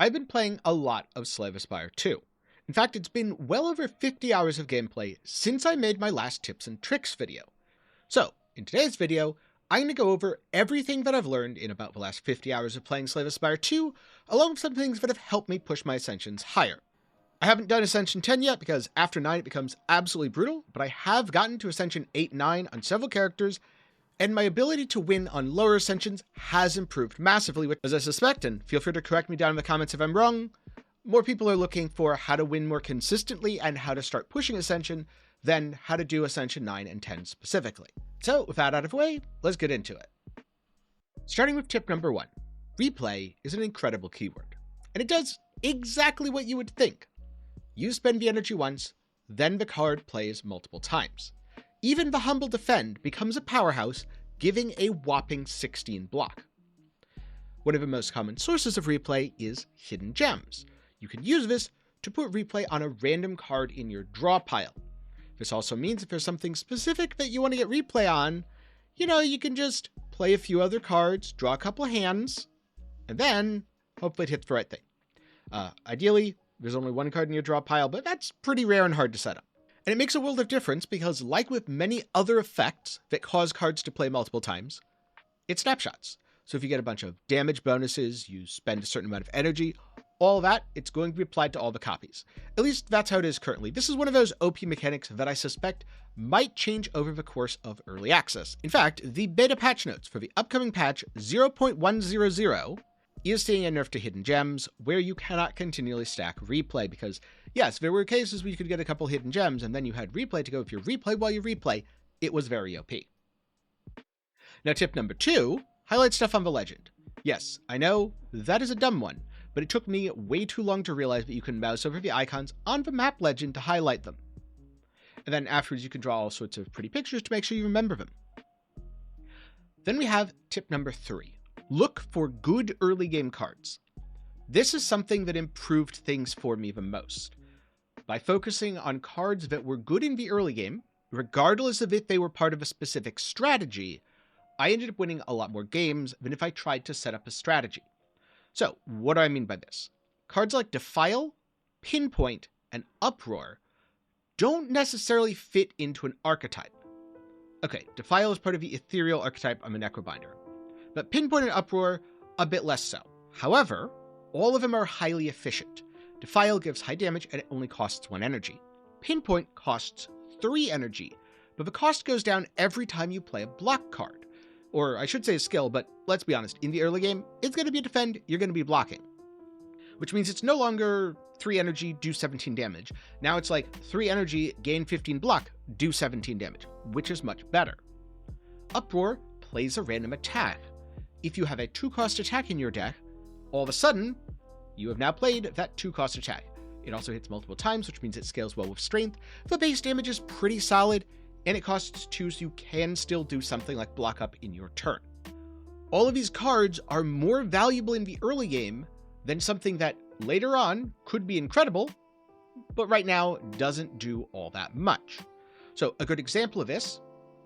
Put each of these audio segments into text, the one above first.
I've been playing a lot of Slay the Spire 2. In fact, it's been well over 50 hours of gameplay since I made my last tips and tricks video. So, in today's video, I'm going to go over everything that I've learned in about the last 50 hours of playing Slay the Spire 2, along with some things that have helped me push my Ascensions higher. I haven't done Ascension 10 yet because after 9 it becomes absolutely brutal, but I have gotten to Ascension 8 and 9 on several characters, and my ability to win on lower Ascensions has improved massively, as I suspect, and feel free to correct me down in the comments if I'm wrong. More people are looking for how to win more consistently and how to start pushing Ascension than how to do Ascension 9 and 10 specifically. So, with that out of the way, let's get into it. Starting with tip number 1. Replay is an incredible keyword, and it does exactly what you would think. You spend the energy once, then the card plays multiple times. Even the Humble Defend becomes a powerhouse, giving a whopping 16 block. One of the most common sources of replay is hidden gems. You can use this to put replay on a random card in your draw pile. This also means if there's something specific that you want to get replay on, you can just play a few other cards, draw a couple of hands, and then hopefully it hits the right thing. Ideally, there's only one card in your draw pile, but that's pretty rare and hard to set up. And it makes a world of difference because, like with many other effects that cause cards to play multiple times, it's snapshots. So if you get a bunch of damage bonuses, you spend a certain amount of energy, all that, it's going to be applied to all the copies. At least that's how it is currently. This is one of those OP mechanics that I suspect might change over the course of early access. In fact, the beta patch notes for the upcoming patch 0.100 is seeing a nerf to hidden gems where you cannot continually stack replay because, yes, there were cases where you could get a couple hidden gems and then you had replay to go with your replay while you replay. It was very OP. Now, tip number 2, highlight stuff on the legend. Yes, I know, that is a dumb one, but it took me way too long to realize that you can mouse over the icons on the map legend to highlight them. And then afterwards you can draw all sorts of pretty pictures to make sure you remember them. Then we have tip number 3. Look for good early game cards. This is something that improved things for me the most. By focusing on cards that were good in the early game, regardless of if they were part of a specific strategy, I ended up winning a lot more games than if I tried to set up a strategy. So, what do I mean by this? Cards like Defile, Pinpoint, and Uproar don't necessarily fit into an archetype. Okay, Defile is part of the ethereal archetype of a Necrobinder, but Pinpoint and Uproar, a bit less so. However, all of them are highly efficient. Defile gives high damage and it only costs 1 energy. Pinpoint costs 3 energy, but the cost goes down every time you play a block card. Or I should say a skill, but let's be honest, in the early game, it's going to be a defend, you're going to be blocking. Which means it's no longer 3 energy, do 17 damage. Now it's like 3 energy, gain 15 block, do 17 damage, which is much better. Uproar plays a random attack. If you have a 2-cost attack in your deck, all of a sudden, you have now played that 2-cost attack. It also hits multiple times, which means it scales well with strength. The base damage is pretty solid, and it costs 2, so you can still do something like block up in your turn. All of these cards are more valuable in the early game than something that later on could be incredible, but right now doesn't do all that much. So a good example of this,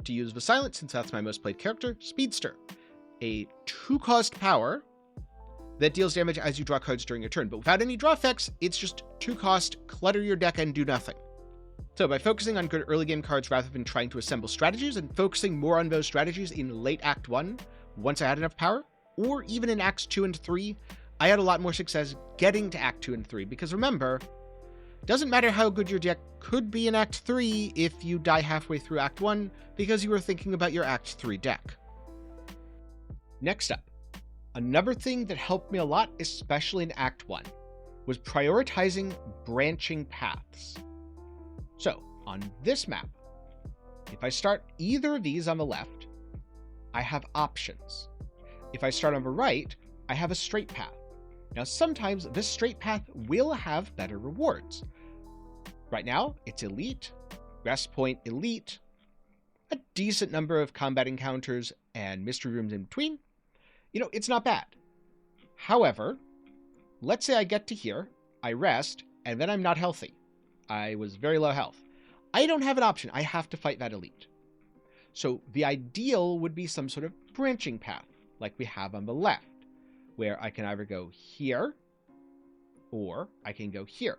to use the Silent since that's my most played character, Speedster. A 2-cost power that deals damage as you draw cards during your turn, but without any draw effects, it's just 2-cost, clutter your deck and do nothing. So by focusing on good early game cards rather than trying to assemble strategies and focusing more on those strategies in late Act 1, once I had enough power, or even in Acts 2 and 3, I had a lot more success getting to Act 2 and 3, because remember, it doesn't matter how good your deck could be in Act 3 if you die halfway through Act 1 because you were thinking about your Act 3 deck. Next up, another thing that helped me a lot, especially in Act 1, was prioritizing branching paths. So, on this map, if I start either of these on the left, I have options. If I start on the right, I have a straight path. Now, sometimes this straight path will have better rewards. Right now, it's Elite, Rest Point Elite, a decent number of combat encounters, and mystery rooms in between. It's not bad. However, let's say I get to here, I rest, and then I'm not healthy. I was very low health. I don't have an option. I have to fight that elite. So the ideal would be some sort of branching path, like we have on the left, where I can either go here, Or I can go here.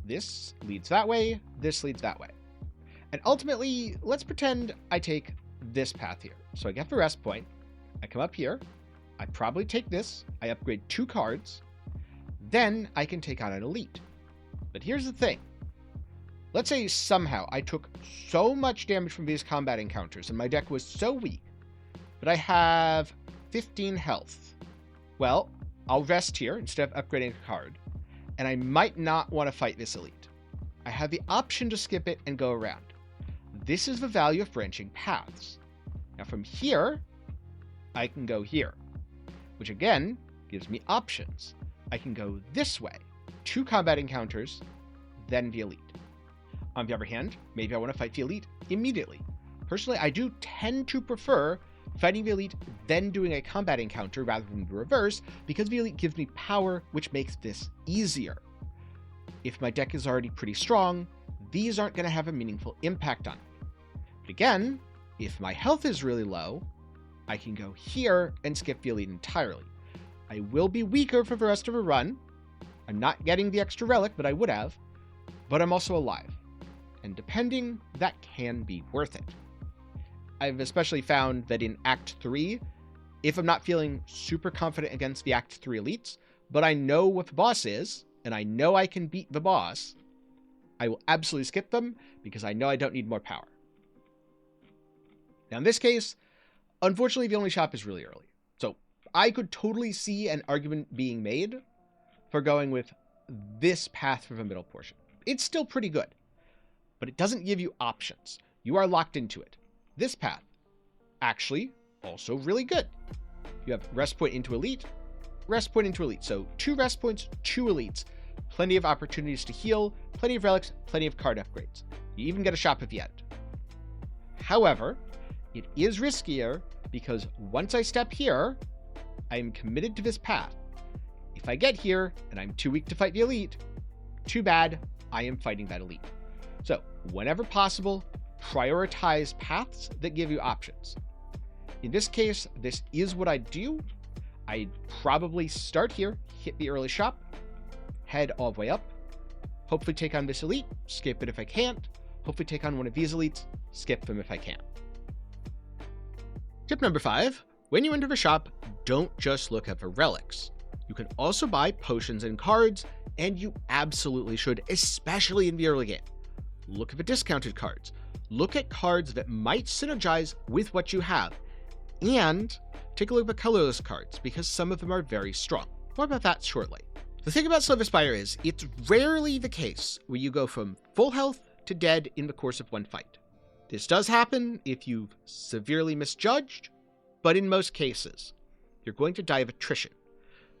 This leads that way, this leads that way. And ultimately, let's pretend I take this path here. So I get the rest point, I come up here, I probably take this, I upgrade 2 cards, then I can take on an elite. But here's the thing. Let's say somehow I took so much damage from these combat encounters and my deck was so weak, but I have 15 health. Well, I'll rest here instead of upgrading a card, and I might not want to fight this elite. I have the option to skip it and go around. This is the value of branching paths. Now from here, I can go here, which again gives me options. I can go this way, 2 combat encounters, then the elite. On the other hand, maybe I want to fight the elite immediately. Personally, I do tend to prefer fighting the elite, then doing a combat encounter rather than the reverse, because the elite gives me power, which makes this easier. If my deck is already pretty strong, these aren't going to have a meaningful impact on it. But again, if my health is really low, I can go here and skip the elite entirely. I will be weaker for the rest of the run. I'm not getting the extra relic, but I would have. But I'm also alive. And depending, that can be worth it. I've especially found that in Act 3, if I'm not feeling super confident against the Act 3 elites, but I know what the boss is, and I know I can beat the boss, I will absolutely skip them because I know I don't need more power. Now in this case, unfortunately the only shop is really early. So I could totally see an argument being made for going with this path for the middle portion. It's still pretty good, but it doesn't give you options. You are locked into it. This path, actually, also really good. You have rest point into elite, rest point into elite. So 2 rest points, 2 elites. Plenty of opportunities to heal, plenty of relics, plenty of card upgrades. You even get a shop at the end. However, it is riskier because once I step here, I am committed to this path. If I get here and I'm too weak to fight the elite, too bad, I am fighting that elite. So whenever possible, prioritize paths that give you options. In this case, this is what I do. I'd probably start here, hit the early shop, head all the way up, hopefully take on this elite, skip it if I can't, hopefully take on one of these elites, skip them if I can. Tip number 5, when you enter the shop, don't just look at the relics. You can also buy potions and cards, and you absolutely should, especially in the early game. Look at the discounted cards. Look at cards that might synergize with what you have, and take a look at the colorless cards, because some of them are very strong. More about that shortly. The thing about Slay the Spire is, it's rarely the case where you go from full health to dead in the course of one fight. This does happen if you've severely misjudged, but in most cases, you're going to die of attrition.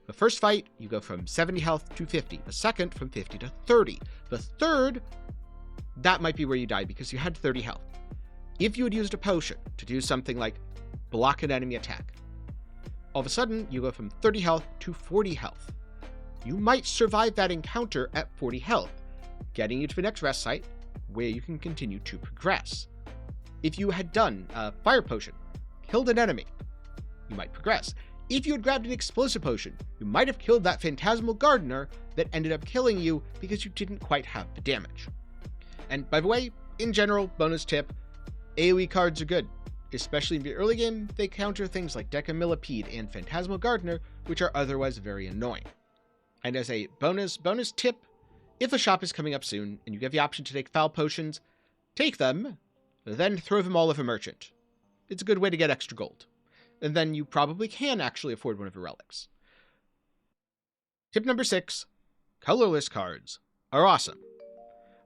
The first fight, you go from 70 health to 50. The second, from 50 to 30. The third, that might be where you die because you had 30 health. If you had used a potion to do something like block an enemy attack, all of a sudden, you go from 30 health to 40 health. You might survive that encounter at 40 health, getting you to the next rest site, where you can continue to progress. If you had done a fire potion, killed an enemy, you might progress. If you had grabbed an explosive potion, you might have killed that phantasmal gardener that ended up killing you because you didn't quite have the damage. And by the way, in general, bonus tip, AoE cards are good. Especially in the early game, they counter things like Deca Millipede and Phantasmal Gardener, which are otherwise very annoying. And as a bonus tip, if a shop is coming up soon and you get the option to take foul potions, take them, then throw them all at a merchant. It's a good way to get extra gold. And then you probably can actually afford one of the relics. Tip number 6, colorless cards are awesome.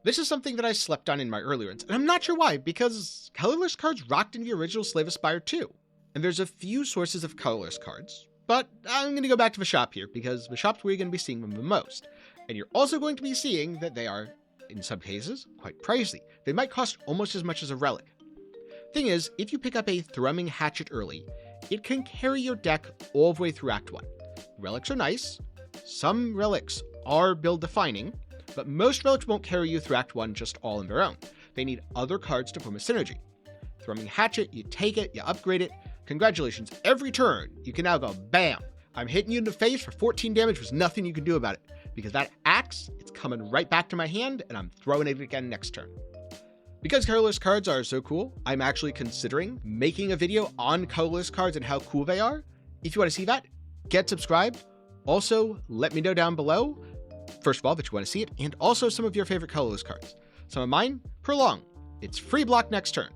This is something that I slept on in my early runs, and I'm not sure why, because colorless cards rocked in the original Slay the Spire 2. And there's a few sources of colorless cards, but I'm going to go back to the shop here, because the shop's where you're going to be seeing them the most. And you're also going to be seeing that they are, in some cases, quite pricey. They might cost almost as much as a relic. Thing is, if you pick up a Thrumming Hatchet early, it can carry your deck all the way through Act 1. Relics are nice. Some relics are build-defining, but most relics won't carry you through Act 1 just all on their own. They need other cards to form a synergy. Thrumming Hatchet, you take it, you upgrade it. Congratulations, every turn, you can now go, bam, I'm hitting you in the face for 14 damage. There's nothing you can do about it, because that axe, it's coming right back to my hand, and I'm throwing it again next turn. Because colorless cards are so cool, I'm actually considering making a video on colorless cards and how cool they are. If you want to see that, get subscribed. Also, let me know down below, first of all, that you want to see it, and also some of your favorite colorless cards. Some of mine, Prolong. It's free block next turn.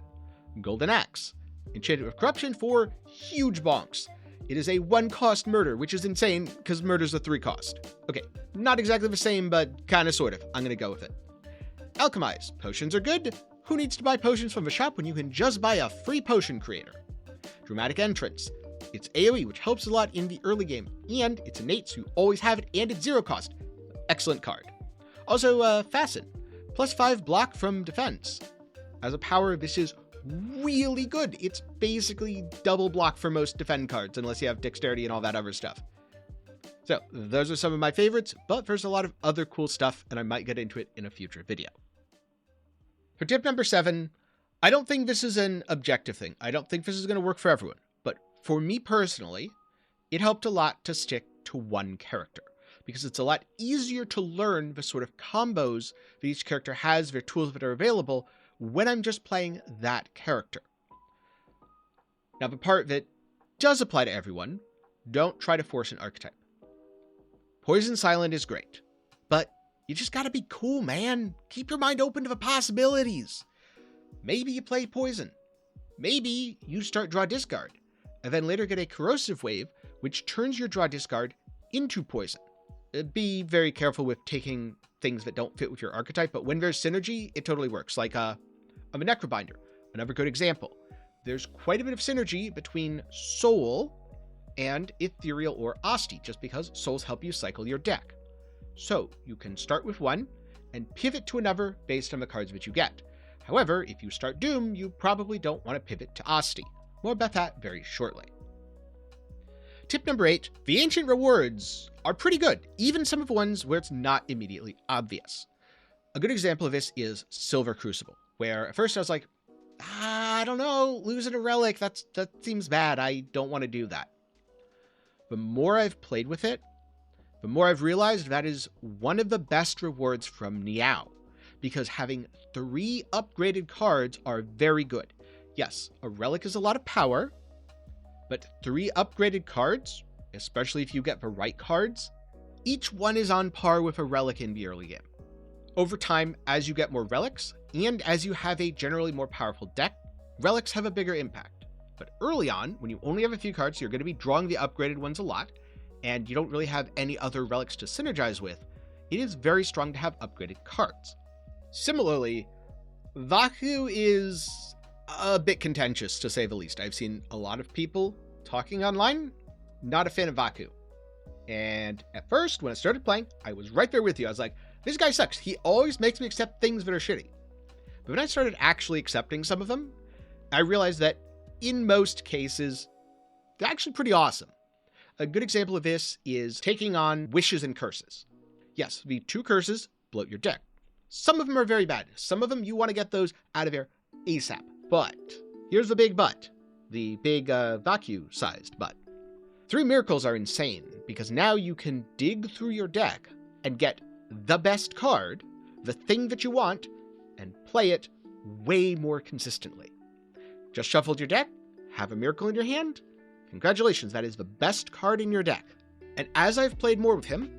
Golden Axe. Enchantment of Corruption for huge bonks. It is a 1-cost murder, which is insane because murder's a 3-cost. Okay, not exactly the same, but kind of sort of. I'm going to go with it. Alchemize. Potions are good. Who needs to buy potions from a shop when you can just buy a free potion creator? Dramatic Entrance. It's AoE, which helps a lot in the early game, and it's innate, so you always have it, and it's 0 cost. Excellent card. Also, Fasten. +5 block from defense. As a power, this is really good. It's basically double block for most defend cards, unless you have dexterity and all that other stuff. So those are some of my favorites, but there's a lot of other cool stuff, and I might get into it in a future video. For tip number 7, I don't think this is an objective thing. I don't think this is going to work for everyone, but for me personally, it helped a lot to stick to one character, because it's a lot easier to learn the sort of combos that each character has, their tools that are available, when I'm just playing that character. Now, the part that does apply to everyone, don't try to force an archetype. Poison Silent is great, but you just gotta be cool, man. Keep your mind open to the possibilities. Maybe you play Poison. Maybe you start Draw Discard, and then later get a Corrosive Wave, which turns your Draw Discard into Poison. Be very careful with taking things that don't fit with your archetype, but when there's synergy, it totally works. Like I'm a Necrobinder, another good example. There's quite a bit of synergy between Soul and Ethereal or Asti, just because Souls help you cycle your deck. So you can start with one and pivot to another based on the cards that you get. However, if you start Doom, you probably don't want to pivot to Asti. More about that very shortly. Tip number 8, the ancient rewards are pretty good, even some of the ones where it's not immediately obvious. A good example of this is Silver Crucible, where at first I was like, I don't know, losing a relic, that seems bad, I don't want to do that. The more I've played with it, the more I've realized that is one of the best rewards from Niao, because having 3 upgraded cards are very good. Yes, a relic is a lot of power, but 3 upgraded cards, especially if you get the right cards, each one is on par with a relic in the early game. Over time, as you get more relics, and as you have a generally more powerful deck, relics have a bigger impact. But early on, when you only have a few cards, you're going to be drawing the upgraded ones a lot, and you don't really have any other relics to synergize with, it is very strong to have upgraded cards. Similarly, Vaku is a bit contentious, to say the least. I've seen a lot of people talking online, not a fan of Vaku. And at first, when I started playing, I was right there with you. I was like, this guy sucks. He always makes me accept things that are shitty. But when I started actually accepting some of them, I realized that in most cases, they're actually pretty awesome. A good example of this is taking on Wishes and Curses. Yes, the 2 curses bloat your deck. Some of them are very bad. Some of them, you want to get those out of there ASAP. But here's the big but. The big vacuum-sized but. 3 miracles are insane, because now you can dig through your deck and get the best card, the thing that you want, and play it way more consistently. Just shuffled your deck, have a miracle in your hand, congratulations, that is the best card in your deck. And as I've played more with him,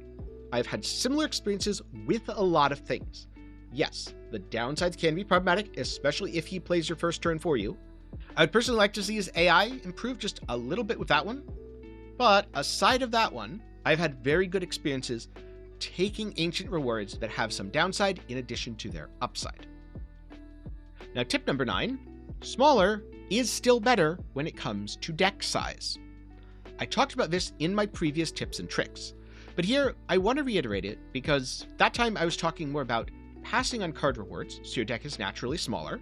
I've had similar experiences with a lot of things. Yes, the downsides can be problematic, especially if he plays your first turn for you. I would personally like to see his AI improve just a little bit with that one. But aside of that one, I've had very good experiences taking ancient rewards that have some downside in addition to their upside. Now, tip number 9, smaller is still better when it comes to deck size. I talked about this in my previous tips and tricks, but here I want to reiterate it because that time I was talking more about passing on card rewards so your deck is naturally smaller,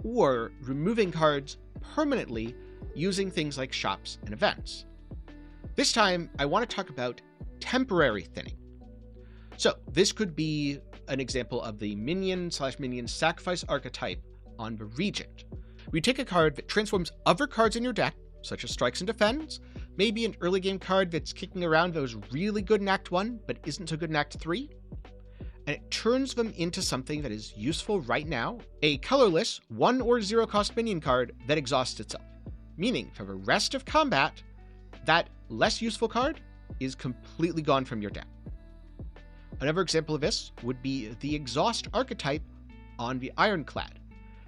or removing cards permanently using things like shops and events. This time I want to talk about temporary thinning. So this could be an example of the minion/minion sacrifice archetype on the Regent. We take a card that transforms other cards in your deck, such as strikes and defends, Maybe an early game card that's kicking around that was really good in Act 1, but isn't so good in Act 3. And it turns them into something that is useful right now, a colorless 1 or 0 cost minion card that exhausts itself. Meaning, for the rest of combat, that less useful card is completely gone from your deck. Another example of this would be the exhaust archetype on the Ironclad.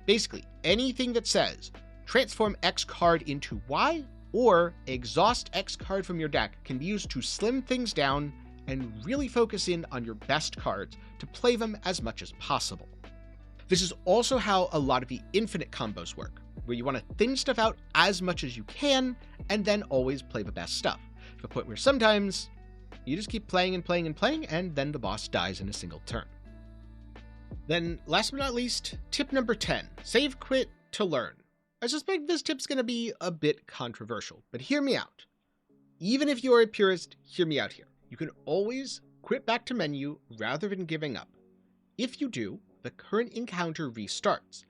Basically, anything that says transform X card into Y or exhaust X card from your deck can be used to slim things down and really focus in on your best cards to play them as much as possible. This is also how a lot of the infinite combos work, where you want to thin stuff out as much as you can and then always play the best stuff, to the point where sometimes you just keep playing and playing and playing, and then the boss dies in a single turn. Then, last but not least, tip number 10, save quit to learn. I suspect this tip's going to be a bit controversial, but hear me out. Even if you're a purist, hear me out here. You can always quit back to menu rather than giving up. If you do, the current encounter restarts.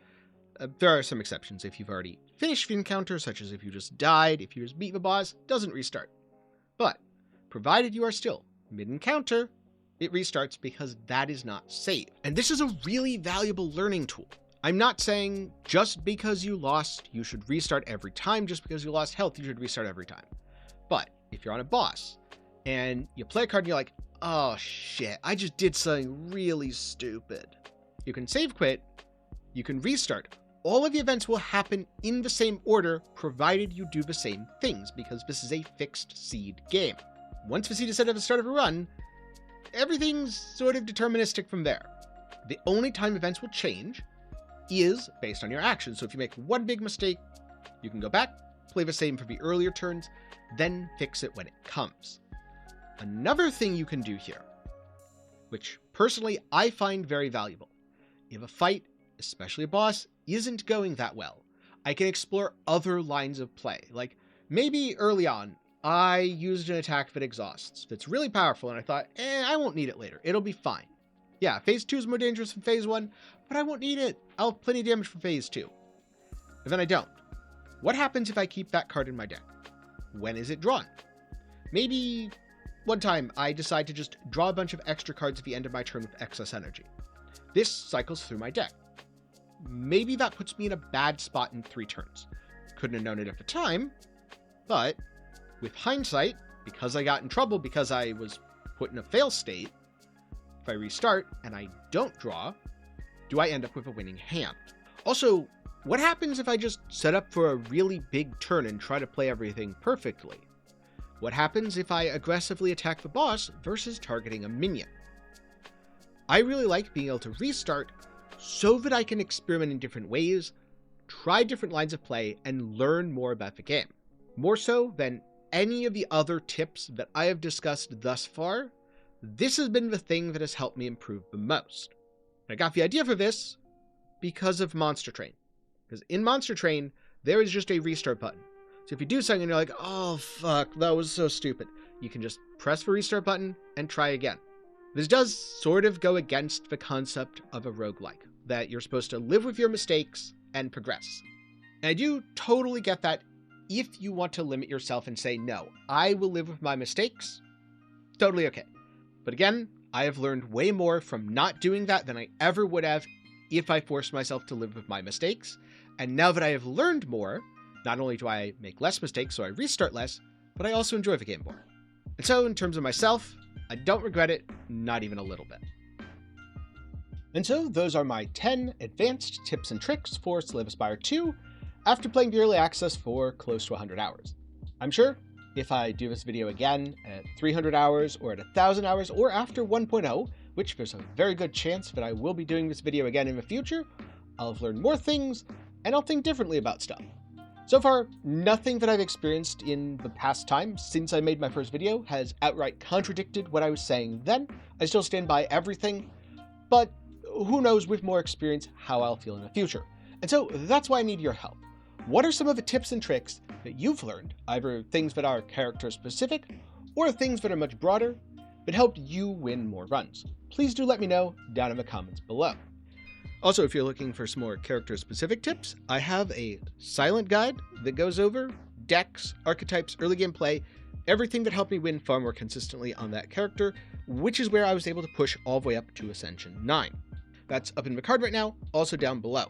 There are some exceptions. If you've already finished the encounter, such as if you just died, if you just beat the boss, doesn't restart. But, provided you are still mid-encounter, it restarts because that is not saved. And this is a really valuable learning tool. I'm not saying just because you lost, you should restart every time. Just because you lost health, you should restart every time. But if you're on a boss and you play a card and you're like, oh shit, I just did something really stupid, you can save quit, you can restart. All of the events will happen in the same order, provided you do the same things, because this is a fixed seed game. Once the seed is set at the start of a run, everything's sort of deterministic from there. The only time events will change is based on your actions. So if you make one big mistake, you can go back, play the same for the earlier turns, then fix it when it comes. Another thing you can do here, which personally I find very valuable, if a fight, especially a boss, isn't going that well, I can explore other lines of play. Like, maybe early on, I used an attack that exhausts, that's really powerful, and I thought, I won't need it later. It'll be fine. Yeah, Phase 2 is more dangerous than Phase 1, but I won't need it. I'll have plenty of damage for Phase 2. And then I don't. What happens if I keep that card in my deck? When is it drawn? Maybe one time I decide to just draw a bunch of extra cards at the end of my turn with excess energy. This cycles through my deck. Maybe that puts me in a bad spot in 3 turns. Couldn't have known it at the time, but with hindsight, because I got in trouble because I was put in a fail state, if I restart and I don't draw, do I end up with a winning hand? Also, what happens if I just set up for a really big turn and try to play everything perfectly? What happens if I aggressively attack the boss versus targeting a minion? I really like being able to restart so that I can experiment in different ways, try different lines of play, and learn more about the game. More so than any of the other tips that I have discussed thus far, this has been the thing that has helped me improve the most. And I got the idea for this because of Monster Train. Because in Monster Train, there is just a restart button. So if you do something and you're like, oh fuck, that was so stupid, you can just press the restart button and try again. This does sort of go against the concept of a roguelike, that you're supposed to live with your mistakes and progress. And I do totally get that if you want to limit yourself and say, no, I will live with my mistakes, totally okay. But again, I have learned way more from not doing that than I ever would have if I forced myself to live with my mistakes. And now that I have learned more, not only do I make less mistakes, so I restart less, but I also enjoy the game more. And so, in terms of myself, I don't regret it, not even a little bit. And so, those are my 10 advanced tips and tricks for Slay the Spire 2 after playing the early access for close to 100 hours. I'm sure if I do this video again at 300 hours or at 1,000 hours or after 1.0, which there's a very good chance that I will be doing this video again in the future, I'll have learned more things and I'll think differently about stuff. So far, nothing that I've experienced in the past time since I made my first video has outright contradicted what I was saying then. I still stand by everything, but who knows with more experience how I'll feel in the future. And so that's why I need your help. What are some of the tips and tricks that you've learned, either things that are character specific or things that are much broader, that helped you win more runs? Please do let me know down in the comments below. Also, if you're looking for some more character specific tips, I have a silent guide that goes over decks, archetypes, early game play, everything that helped me win far more consistently on that character, which is where I was able to push all the way up to Ascension 9. That's up in my card right now, also down below.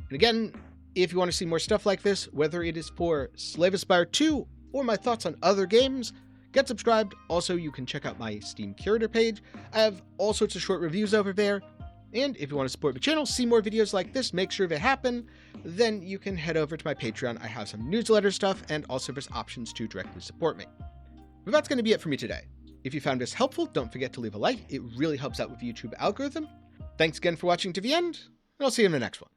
And again, if you want to see more stuff like this, whether it is for Slay the Spire 2 or my thoughts on other games, get subscribed. Also, you can check out my Steam Curator page. I have all sorts of short reviews over there. And if you want to support the channel, see more videos like this, make sure they happen, then you can head over to my Patreon. I have some newsletter stuff, and also there's options to directly support me. But that's going to be it for me today. If you found this helpful, don't forget to leave a like. It really helps out with the YouTube algorithm. Thanks again for watching to the end, and I'll see you in the next one.